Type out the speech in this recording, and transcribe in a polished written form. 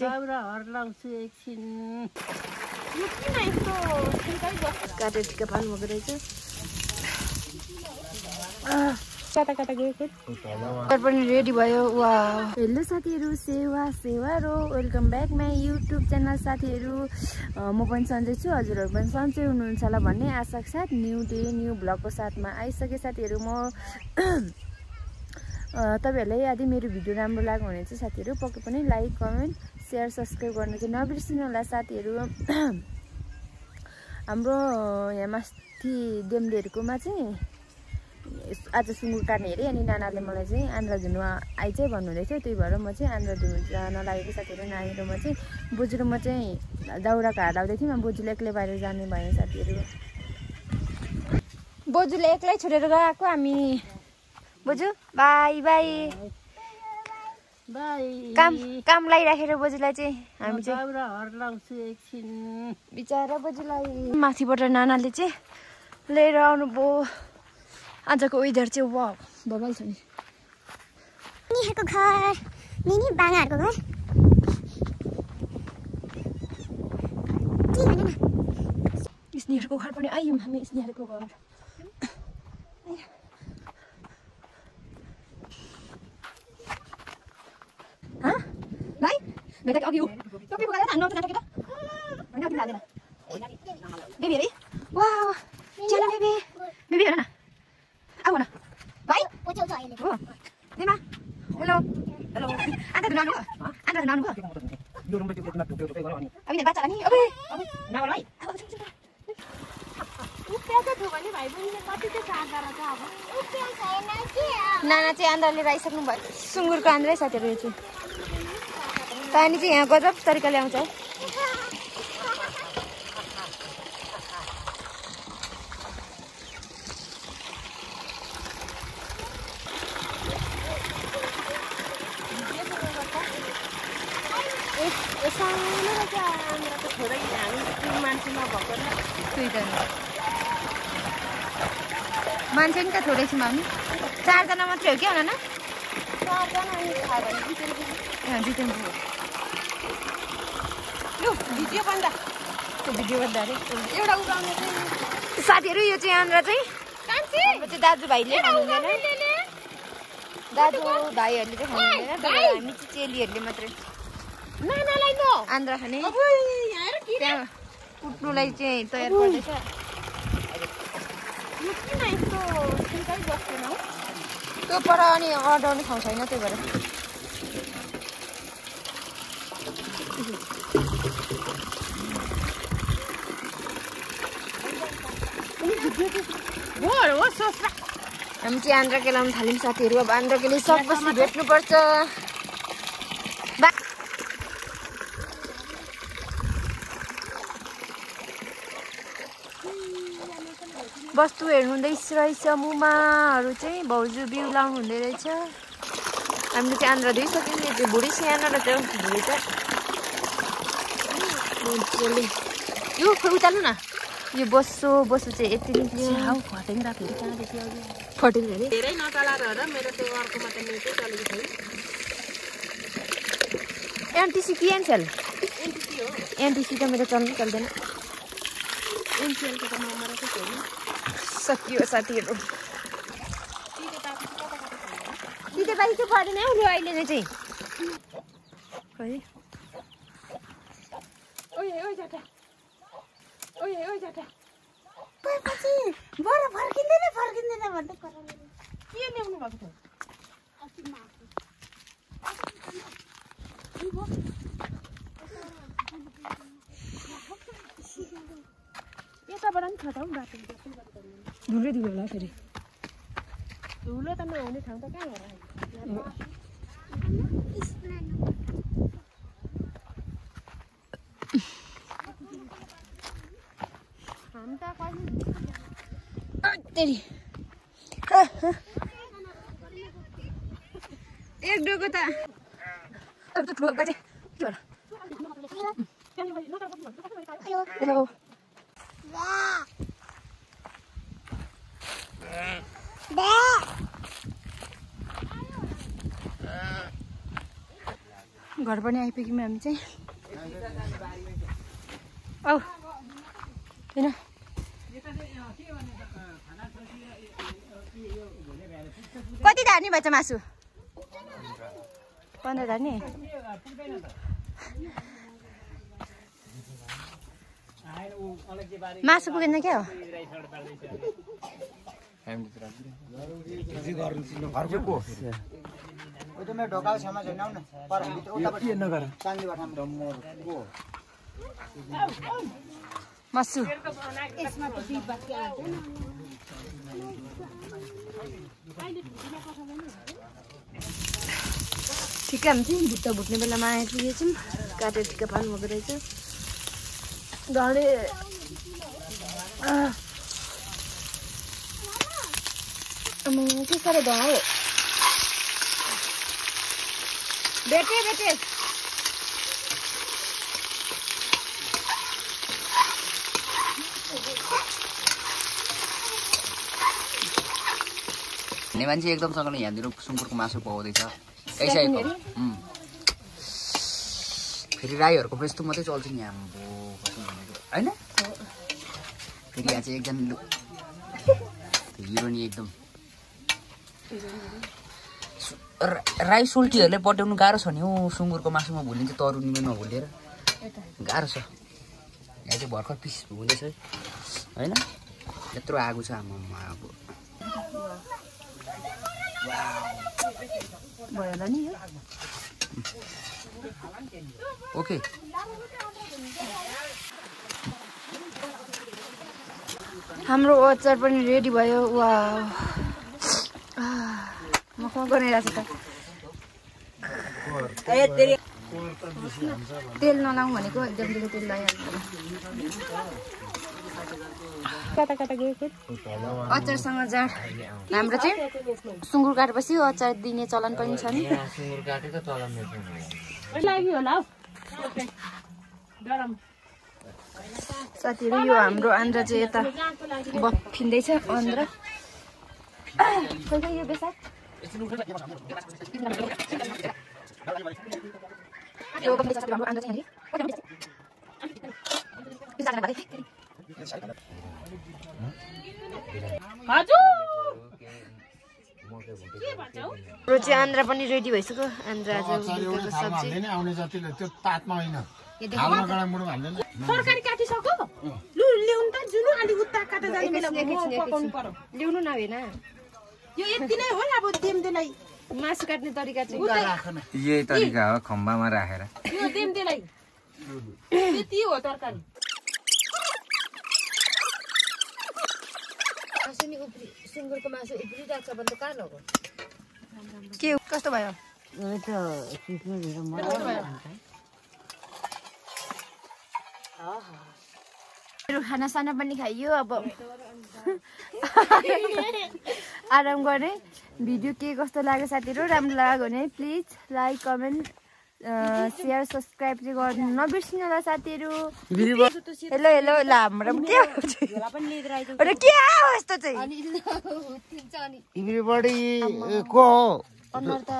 दाउरा हर्लाउँछु एकछिन काटेर टिका पाल्नु भएको रहेछ कता कता गएको पनि रेडी भयो वा हेलो साथीहरू सेवा रो welcome back my YouTube channel साथीहरू म पनि सन्चै छु हजुरहरू पनि सन्चै हुनुहुन्छ होला भन्ने आशाका साथ न्यू डे न्यू ब्लगको साथमा आइसके साथीहरू म तपाईहरुलाई यदि मेरो भिडियो राम्रो लाग्यो भने चाहिँ साथीहरू पक्कै पनि लाइक कमेन्ट शेयर सब्स्क्राइब गर्न चाहिँ नबिर्सिनु होला साथीहरू हाम्रो यहाँ माथि डेमलेहरुकोमा चाहिँ आज सुँगुर काट्ने हेरे अनि नानाले मलाई चाहिँ आन्द्रा धुनु आइज भन्नुहुँदै थियो त्यही भएर म चाहिँ आन्द्रा धुनु जान लागेको साथीहरू नानीहरु म चाहिँ बोजू र म चाहिँ दाउरा काट्दै थियौँ बोजूले एक्लै बाहिर जाने भयो साथीहरू बोजूले एक्लै छोडेर गएको हामी बोजू बाई बाई बाई काम लागिराखेर बोजूलाई चाहिँ हामी चाहिँ दाउरा हर्लाउँछु एकछिन बिचारा बोजूलाई माथिबाट नानाले चाहिँ लिएर आउनुभयो आजको वेदर चाहिँ वाउ बबाल छ नि निनीहरुको घर निनी बाङाहरुको घर के भन न स्नेहरुको घर पनि आयौँ हामी स्नेहरुको घर ह भाइ बेटा अघि हो त्यो के बोलाले हान्नु त केटा हैन किन लाग्दैन बेबी हेरी वाउ चलो बेबी बेबी हेर न आऊ न भाइ ओछो ओछो अहिले हो दिमा हेलो हेलो अन्त नानु अन्त नानु भयो यो रुममा त्यो टोपी गरे अनि अब यहाँ बाचा नि अबे नगर भाइ उप्याएको थियो भने भाइ बहिनीले कति चाहिँ सार्दा रहेछ अब उप्या छैन के नाना चाहिँ आन्द्रा लिएर आइसक्नु भयो सुँगुरको आन्द्रै साथीहरू यो चाहिँ पानी चाहिँ यहाँ गजब तरिकाले आउँछ है मान्छे नि त थोरै छौँ हामी 4 जना मात्रै हो क्या हुन न 4 जना अनि जितेन्द्र यो भिडियो बन्दा त्यो भिडियो गर्दा अरे एउटा उडाउने चाहिँ साथीहरू यो चाहिँ आन्द्रा चाहिँ कान्छी हाम्रो चाहिँ दाजुभाइले खानुहुँदैन दाजुभाइहरूले चाहिँ खानुहुँदैन तर हामी चाहिँ चेलीहरूले मात्रै नानालाई न आन्द्रा खाने अब यहाँ हेर के त्यहाँ कुट्नुलाई चाहिँ तयार गर्दैछ यो किन यस्तो सिधै बस्दैन हौ त्यो पर अनि अडाउने ठाउँ छैन त्यही भएर हामी चाहिँ आन्द्रा केलाउनु थाल्यौँ साथीहरू अब आन्द्रा केली सबैले भेट्नुपर्छ वस्तु हेर्नुहुँदैछ रहेछ मुमाहरू चाहिँ भाउजू बिउ लाउनु हुँदै रहेछ हामीले चाहिँ आन्द्रा धोइसक्यौँ यो चाहिँ भुँडी सानो र त्यो भुँडी चाहिँ यो खोइ उताल्नु न यो बस्सो चाहिँ यति निक्लियो फटेङ्ग्रा फेरि कहाँदेखि अघि फटेङ्ग्रा अरे धेरै नचलाएर हो र मेरो त्यो अर्कोमा त नेटै चलेको छैन एनटिसी कि एनसेल एनटिसी हो एनटिसी त मेरो चल्दैन एनसिएलको त नम्बरकै छैन सकियो साथीहरू दिदीबाई चाहिँ परेन हौ अहिले नै चाहिँ खै ओइ जाटा ओइ जाटा पछि बरु फर्किँदैन भन्दै कराउने के ल्याउनु भएको थियो यताबाट पनि छ त हौ बाटो धुलो होला फेरि धुलो त नहुने ठाउँ त कहाँ होला हामी त तेरी एक डोको त अब त ठुलो बाजे के होला हेलो घर घर पनि आइपुग्यौँ हामी चाहिँ औ किन कति धार्ने भएछ मासु 15 धार्ने मासु पुगेन क्या हो मासु ठिकै हामी चाहिँ भुट्टा भुट्ने बेलामा आइपुगेछौँ काटेर टिका पाल्नुभएको रहेछ ढले के साह्रो ढायो बेटे बेटे भन्ने मान्छे एकदमसँगले यहाँनिर सुँगुरको मासु पाउँदैछ यसैको फेरि राईहरूको फेस्तु मात्रै चल्छ नि हाम्रो होइन फेरि यहाँ चाहिँ एकदम हिरोनी एकदम राई सुल्टीहरूले पट्याउनु गाह्रो छ नि हौ सुँगुरको मासुमा भुलिन्छ तरुनीमा नभुलेर गाह्रो छ यहाँ चाहिँ भर्खर पिस हुँदैछ होइन यत्रो आगो छ आमामा अब भयो होला नि ओके हाम्रो अचार पनि रेडी भयो वा मखमा बनाइरहेको छ तेल नलाउँ भनेको एकदम तेल लगाइहाल्छ कता कता गयो अचारसँग जाँड हाम्रो चाहिँ सुँगुर काटेपछि अचार दिने चलन पनि छ नि लाग्यो होला हौ साथीहरू यो हाम्रो आन्द्रा चाहिँ यता बफिँदैछ आन्द्रा यो बेसा रोटी आन्द्रा पनि रेडी भइसक्यो आन्द्रा सब्जी तरकारी काटिसक्यो लु ल्याउनु त जुनु अलि उता काटा जाने बेला पकाउनु पर्यो ल्याउनु नभएन यो यति नै हो अब देमदेलाई मासु काट्ने तरिका चाहिँ यही तरिका हो खम्बामा राखेर यो देमदेलाई यति हो तरकारी सुँगुरको मासु उब्रिरहेको छ भने त कहाँ लग्यो के कस्तो भयो खानासाना पनि खाइयो अब आराम गर्ने भिडियो के कस्तो लाग्यो साथीहरू राम्रो लाग्यो भने please like comment share subscribe चाहिँ गर्नु नबिर्सिनु होला साथीहरू हेलो हेलो ल हाम्रो के हो यस्तो चाहिँ एभ्रीबडी को अनुहार त